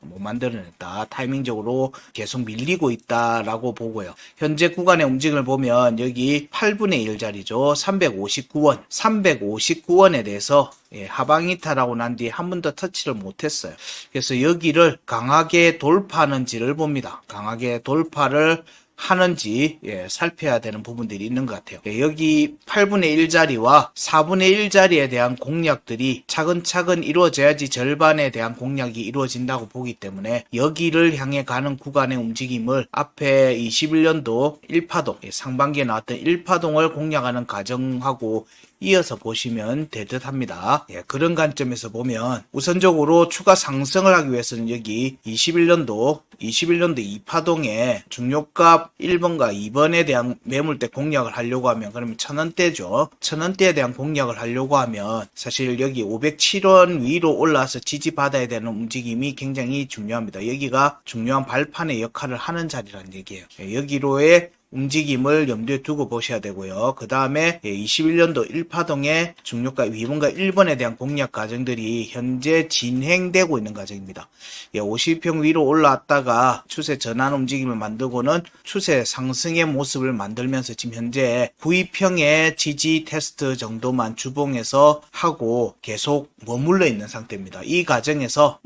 타이밍적으로 계속 밀리고 있다라고 보고요. 현재 구간의 움직임을 보면 여기 8분의 1 자리죠. 359원에 대해서 하방이타라고 난 뒤에 한 번 더 터치를 못했어요. 그래서 여기를 강하게 돌파하는지를 봅니다. 강하게 돌파를 하는지 살펴야 되는 부분들이 있는 것 같아요. 여기 8분의 1자리와 4분의 1자리에 대한 공략들이 차근차근 이루어져야지 절반에 대한 공략이 이루어진다고 보기 때문에 여기를 향해 가는 구간의 움직임을 앞에 21년도 1파동, 상반기에 나왔던 1파동을 공략하는 과정하고 이어서 보시면 되듯합니다. 그런 관점에서 보면 우선적으로 추가 상승을 하기 위해서는 여기 21년도 2파동에 중요값 1번과 2번에 대한 매물대 공략을 하려고 하면 그러면 1000원대죠. 1000원대에 대한 공략을 하려고 하면 사실 여기 507원 위로 올라와서 지지받아야 되는 움직임이 굉장히 중요합니다. 여기가 중요한 발판의 역할을 하는 자리라는 얘기예요. 여기로의 움직임을 염두에 두고 보셔야 되고요. 그 다음에 21년도 1파동의 중요가 2번과 1번에 대한 공략 과정들이 현재 진행되고 있는 과정입니다. 50평 위로 올라왔다가 추세 전환 움직임을 만들고는 추세 상승의 모습을 만들면서 지금 현재 9위평의 지지 테스트 정도만 주봉에서 하고 계속 머물러 있는 상태입니다. 이 과정에서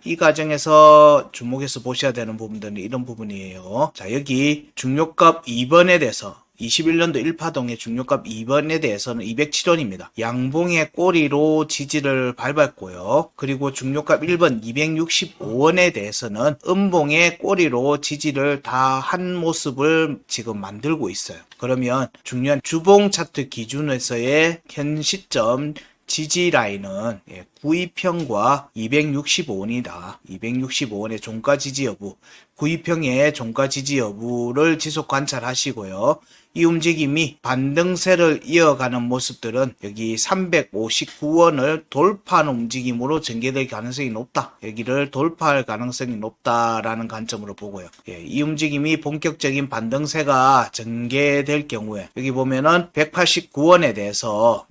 주목해서 보셔야 되는 부분들은 이런 부분이에요. 자, 여기 중요값 2번에 대해서 21년도 1파동의 중요값 2번에 대해서는 207원입니다. 양봉의 꼬리로 지지를 밟았고요. 그리고 중요값 1번 265원에 대해서는 음봉의 꼬리로 지지를 다 한 모습을 지금 만들고 있어요. 그러면 중요한 주봉 차트 기준에서의 현 시점 지지 라인은 9위평과 265원이다. 265원의 종가 지지 여부, 9위평의 종가 지지 여부를 지속 관찰하시고요. 이 움직임이 반등세를 이어가는 모습들은 여기 359원을 돌파하는 움직임으로 전개될 가능성이 높다. 여기를 돌파할 가능성이 높다라는 관점으로 보고요. 이 움직임이 본격적인 반등세가 전개될 경우에 여기 보면은 189원에 대해서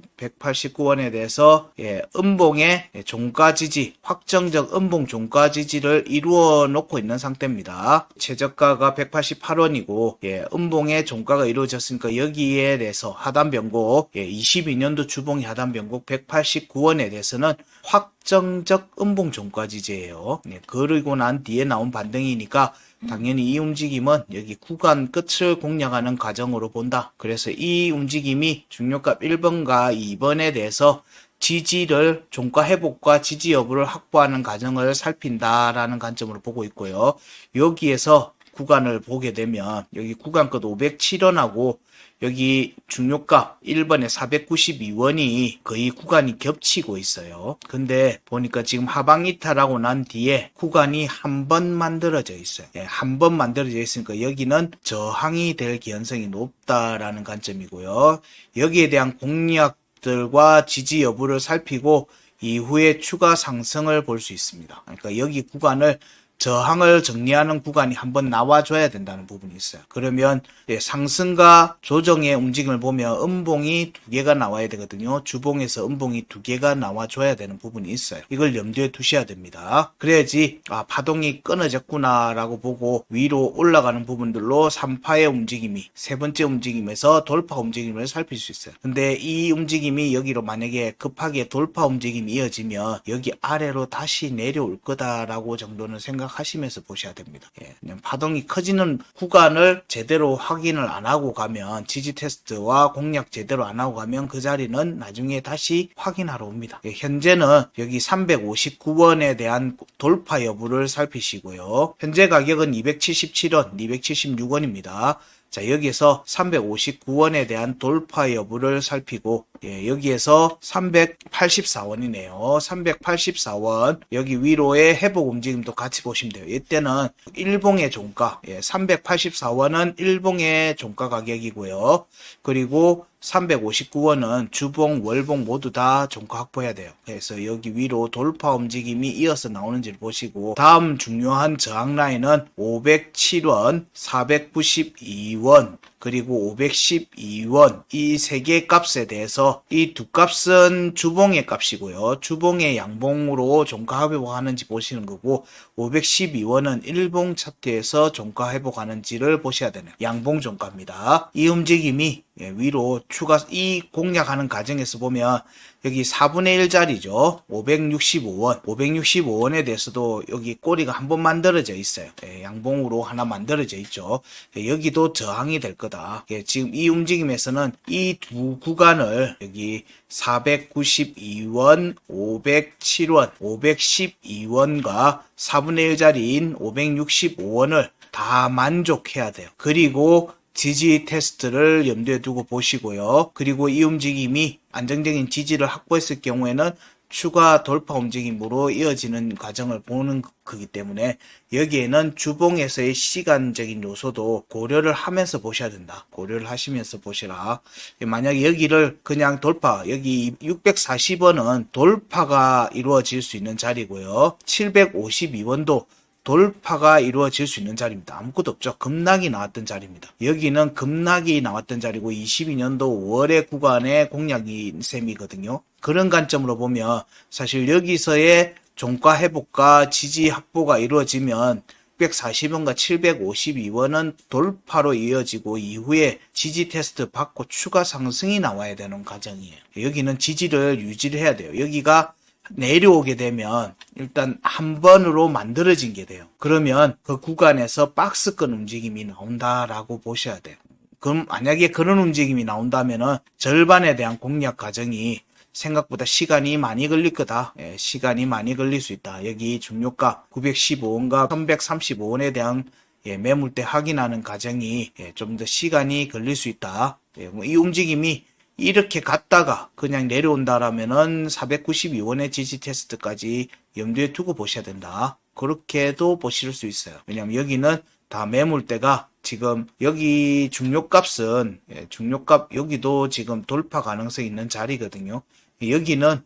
음봉의 종가 지지, 확정적 음봉 종가 지지를 이루어 놓고 있는 상태입니다. 최저가가 188원이고 음봉의 종가가 이루어졌으니까 여기에 대해서 하단 변곡 22년도 주봉이 하단 변곡 189원에 대해서는 확정적 음봉 종가 지지예요. 그리고 난 뒤에 나온 반등이니까 당연히 이 움직임은 여기 구간 끝을 공략하는 과정으로 본다. 그래서 이 움직임이 중요값 1번과 2번에 대해서 지지를 종가 회복과 지지 여부를 확보하는 과정을 살핀다라는 관점으로 보고 있고요. 여기에서 구간을 보게 되면 여기 구간끝 507원하고 여기 중요값 1번에 492원이 거의 구간이 겹치고 있어요. 근데 보니까 지금 하방 이탈하고 난 뒤에 구간이 한 번 만들어져 있어요. 한 번 만들어져 있으니까 여기는 저항이 될 가능성이 높다라는 관점이고요. 여기에 대한 공략들과 지지 여부를 살피고 이후에 추가 상승을 볼 수 있습니다. 그러니까 여기 구간을 저항을 정리하는 구간이 한번 나와줘야 된다는 부분이 있어요. 그러면 상승과 조정의 움직임을 보면 음봉이 2개가 나와야 되거든요. 주봉에서 음봉이 2개가 나와줘야 되는 부분이 있어요. 이걸 염두에 두셔야 됩니다. 그래야지 파동이 끊어졌구나 라고 보고 위로 올라가는 부분들로 3파의 움직임이 세 번째 움직임에서 돌파 움직임을 살필 수 있어요. 근데 이 움직임이 여기로 만약에 급하게 돌파 움직임이 이어지면 여기 아래로 다시 내려올 거다라고 정도는 하시면서 보셔야 됩니다. 그냥 파동이 커지는 구간을 제대로 확인을 안 하고 가면 지지 테스트와 공략 제대로 안 하고 가면 그 자리는 나중에 다시 확인하러 옵니다. 현재는 여기 359원에 대한 돌파 여부를 살피시고요. 현재 가격은 277원, 276원입니다. 자, 여기에서 359원에 대한 돌파 여부를 살피고 여기에서 384원이네요. 384원 여기 위로의 회복 움직임도 같이 보시면 돼요. 이때는 일봉의 종가 384원은 일봉의 종가 가격이고요. 그리고 359원은 주봉, 월봉 모두 다 종가 확보해야 돼요. 그래서 여기 위로 돌파 움직임이 이어서 나오는지를 보시고 다음 중요한 저항 라인은 507원, 492원, 그리고 512원 이 세 개의 값에 대해서 이 두 값은 주봉의 값이고요. 주봉의 양봉으로 종가 회복하는지 보시는 거고 512원은 일봉 차트에서 종가 회복하는지를 보셔야 되네요. 양봉 종가입니다. 이 움직임이 위로 추가 이 공략하는 과정에서 보면 여기 4분의 1짜리죠. 565원. 565원에 대해서도 여기 꼬리가 한번 만들어져 있어요. 양봉으로 하나 만들어져 있죠. 여기도 저항이 될 거다. 지금 이 움직임에서는 이 두 구간을 여기 492원, 507원, 512원과 4분의 1짜리인 565원을 다 만족해야 돼요. 그리고 지지 테스트를 염두에 두고 보시고요. 그리고 이 움직임이 안정적인 지지를 확보했을 경우에는 추가 돌파 움직임으로 이어지는 과정을 보는 거기 때문에 여기에는 주봉에서의 시간적인 요소도 고려를 하면서 보셔야 된다. 고려를 하시면서 보시라. 만약에 여기를 그냥 돌파, 여기 640원은 돌파가 이루어질 수 있는 자리고요. 752원도 돌파가 이루어질 수 있는 자리입니다. 아무것도 없죠. 급락이 나왔던 자리입니다. 여기는 급락이 나왔던 자리고 22년도 5월의 구간의 공략인 셈이거든요. 그런 관점으로 보면 사실 여기서의 종가 회복과 지지 확보가 이루어지면 640원과 752원은 돌파로 이어지고 이후에 지지 테스트 받고 추가 상승이 나와야 되는 과정이에요. 여기는 지지를 유지를 해야 돼요. 여기가 내려오게 되면 일단 한 번으로 만들어진 게 돼요. 그러면 그 구간에서 박스권 움직임이 나온다라고 보셔야 돼요. 그럼 만약에 그런 움직임이 나온다면은 절반에 대한 공략 과정이 생각보다 시간이 많이 걸릴 거다. 시간이 많이 걸릴 수 있다. 여기 중요가 915원과 1135원에 대한 매물대 확인하는 과정이 좀 더 시간이 걸릴 수 있다. 이 움직임이 이렇게 갔다가 그냥 내려온다라면은 492원의 지지 테스트까지 염두에 두고 보셔야 된다. 그렇게도 보실 수 있어요. 왜냐면 여기는 다 매물대가 지금 여기 중요값은 중요값 여기도 지금 돌파 가능성이 있는 자리거든요. 여기는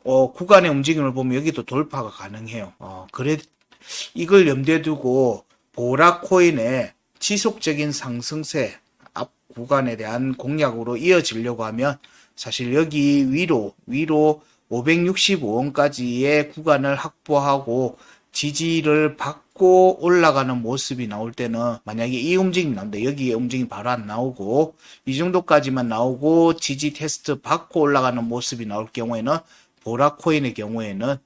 구간의 움직임을 보면 여기도 돌파가 가능해요. 그래 이걸 염두에 두고 보라코인의 지속적인 상승세 앞 구간에 대한 공략으로 이어지려고 하면 사실 여기 위로 565원까지의 구간을 확보하고 지지를 받고 올라가는 모습이 나올 때는 만약에 이 움직임이 나온다. 여기에 움직임이 바로 안 나오고 이 정도까지만 나오고 지지 테스트 받고 올라가는 모습이 나올 경우에는 보라코인의 경우에는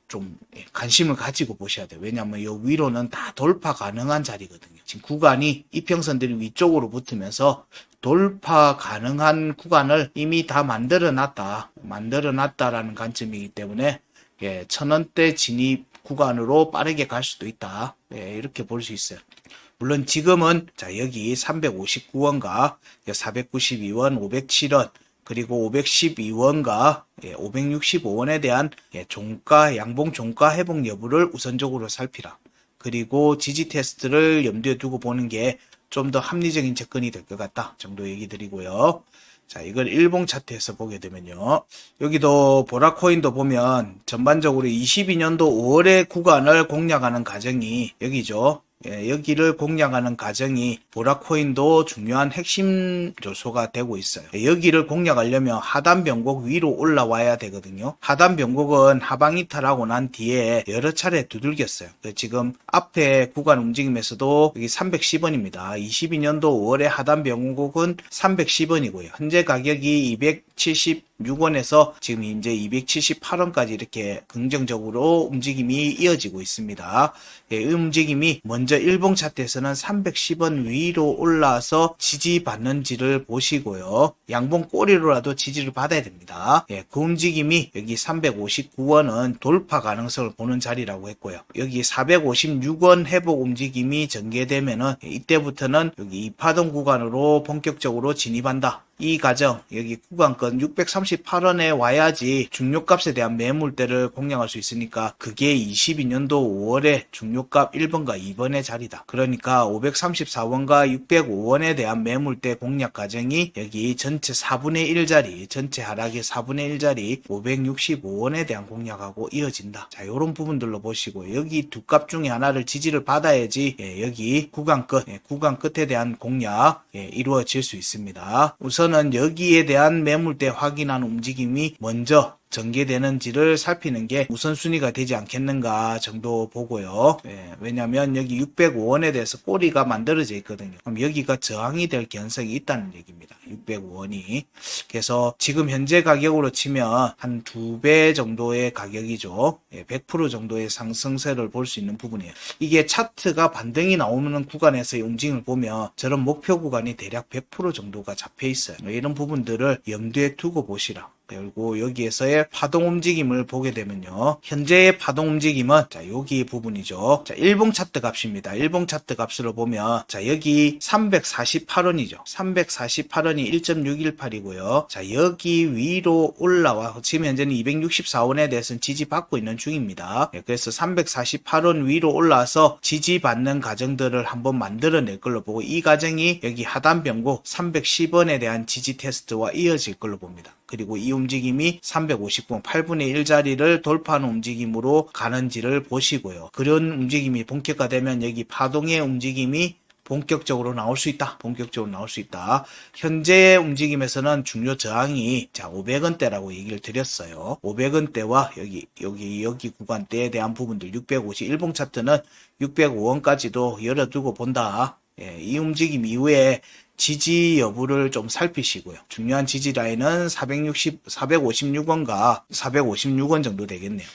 좀 관심을 가지고 보셔야 돼요. 왜냐하면 이 위로는 다 돌파 가능한 자리거든요. 지금 구간이 이평선들이 위쪽으로 붙으면서 돌파 가능한 구간을 이미 다 만들어놨다라는 관점이기 때문에 1000원대 진입 구간으로 빠르게 갈 수도 있다. 이렇게 볼 수 있어요. 물론 지금은 자 여기 359원과 492원, 507원 그리고 512원과 565원에 대한 종가, 양봉 종가 회복 여부를 우선적으로 살피라. 그리고 지지 테스트를 염두에 두고 보는 게 좀 더 합리적인 접근이 될 것 같다 정도 얘기 드리고요. 자, 이걸 일봉 차트에서 보게 되면요. 여기도 보라코인도 보면 전반적으로 22년도 5월의 구간을 공략하는 과정이 여기죠. 여기를 공략하는 과정이 보라코인도 중요한 핵심 요소가 되고 있어요. 여기를 공략하려면 하단 변곡 위로 올라와야 되거든요. 하단 변곡은 하방 이탈하고 난 뒤에 여러 차례 두들겼어요. 지금 앞에 구간 움직임에서도 여기 310원입니다. 22년도 5월의 하단 변곡은 310원이고요. 현재 가격이 276원에서 지금 이제 278원까지 이렇게 긍정적으로 움직임이 이어지고 있습니다. 이 움직임이 먼저 일봉 차트에서는 310원 위로 올라서 지지받는지를 보시고요. 양봉 꼬리로라도 지지를 받아야 됩니다. 그 움직임이 여기 359원은 돌파 가능성을 보는 자리라고 했고요. 여기 456원 회복 움직임이 전개되면은 이때부터는 여기 2파동 구간으로 본격적으로 진입한다. 이 과정 여기 구간권 638원에 와야지 중요값에 대한 매물대를 공략할 수 있으니까 그게 22년도 5월에 중요값 1번과 2번의 자리다. 그러니까 534원과 605원에 대한 매물대 공략 과정이 여기 전체 4분의 1 자리, 전체 하락의 4분의 1 자리 565원에 대한 공략하고 이어진다. 자, 요런 부분들로 보시고 여기 두 값 중에 하나를 지지를 받아야지 여기 구간 끝에 대한 공략 이루어질 수 있습니다. 우선은 여기에 대한 매물대 확인하는 움직임이 먼저 전개되는지를 살피는 게 우선순위가 되지 않겠는가 정도 보고요. 왜냐하면 여기 605원에 대해서 꼬리가 만들어져 있거든요. 그럼 여기가 저항이 될 가능성이 있다는 얘기입니다. 605원이. 그래서 지금 현재 가격으로 치면 한 2배 정도의 가격이죠. 100% 정도의 상승세를 볼 수 있는 부분이에요. 이게 차트가 반등이 나오는 구간에서의 움직임을 보면 저런 목표 구간이 대략 100% 정도가 잡혀 있어요. 이런 부분들을 염두에 두고 보시라. 그리고 여기에서의 파동 움직임을 보게 되면요. 현재의 파동 움직임은 자, 여기 부분이죠. 자, 일봉 차트 값입니다. 일봉 차트 값으로 보면 자, 여기 348원이죠. 348원이 1.618이고요. 자, 여기 위로 올라와 지금 현재는 264원에 대해서는 지지받고 있는 중입니다. 그래서 348원 위로 올라와서 지지받는 과정들을 한번 만들어낼 걸로 보고 이 과정이 여기 하단 변곡 310원에 대한 지지 테스트와 이어질 걸로 봅니다. 그리고 이 움직임이 359원 8분의 1 자리를 돌파하는 움직임으로 가는지를 보시고요. 그런 움직임이 본격화되면 여기 파동의 움직임이 본격적으로 나올 수 있다. 본격적으로 나올 수 있다. 현재의 움직임에서는 중요 저항이 자 500원대라고 얘기를 드렸어요. 500원대와 여기 구간대에 대한 부분들 650 일봉 차트는 605원까지도 열어두고 본다. 이 움직임 이후에 지지 여부를 좀 살피시고요. 중요한 지지 라인은 456원과 456원 정도 되겠네요.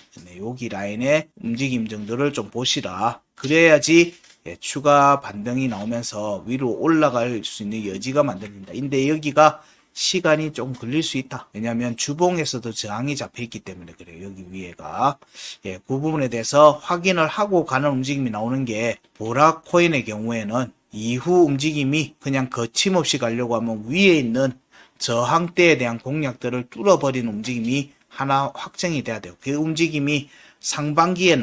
여기 라인의 움직임 정도를 좀 보시라. 그래야지 추가 반등이 나오면서 위로 올라갈 수 있는 여지가 만들어진다. 근데 여기가 시간이 좀 걸릴 수 있다. 왜냐하면 주봉에서도 저항이 잡혀 있기 때문에 그래요. 여기 위에가. 그 부분에 대해서 확인을 하고 가는 움직임이 나오는 게 보라 코인의 경우에는 이후 움직임이 그냥 거침없이 가려고 하면 위에 있는 저항대에 대한 공략들을 뚫어버리는 움직임이 하나 확정이 돼야 돼요. 그 움직임이 상반기에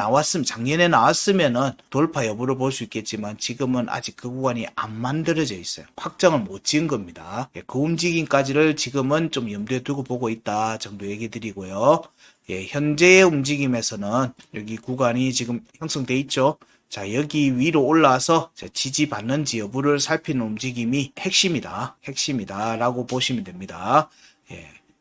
작년에 나왔으면은 돌파 여부를 볼 수 있겠지만 지금은 아직 그 구간이 안 만들어져 있어요. 확정을 못 지은 겁니다. 그 움직임까지를 지금은 좀 염두에 두고 보고 있다 정도 얘기 드리고요. 현재의 움직임에서는 여기 구간이 지금 형성돼 있죠. 자, 여기 위로 올라와서 지지받는지 여부를 살피는 움직임이 핵심이다 라고 보시면 됩니다.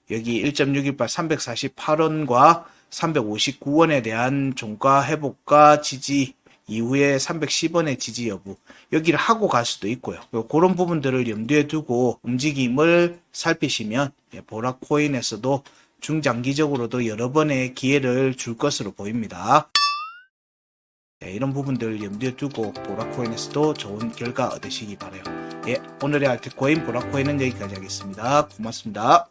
여기 1.618 348원과 359원에 대한 종가 회복과 지지 이후에 310원의 지지 여부 여기를 하고 갈 수도 있고요. 그런 부분들을 염두에 두고 움직임을 살피시면 보라 코인에서도 중장기적으로도 여러 번의 기회를 줄 것으로 보입니다. 이런 부분들 염두에 두고 보라코인에서도 좋은 결과 얻으시기 바라요. 오늘의 알트코인 보라코인은 여기까지 하겠습니다. 고맙습니다.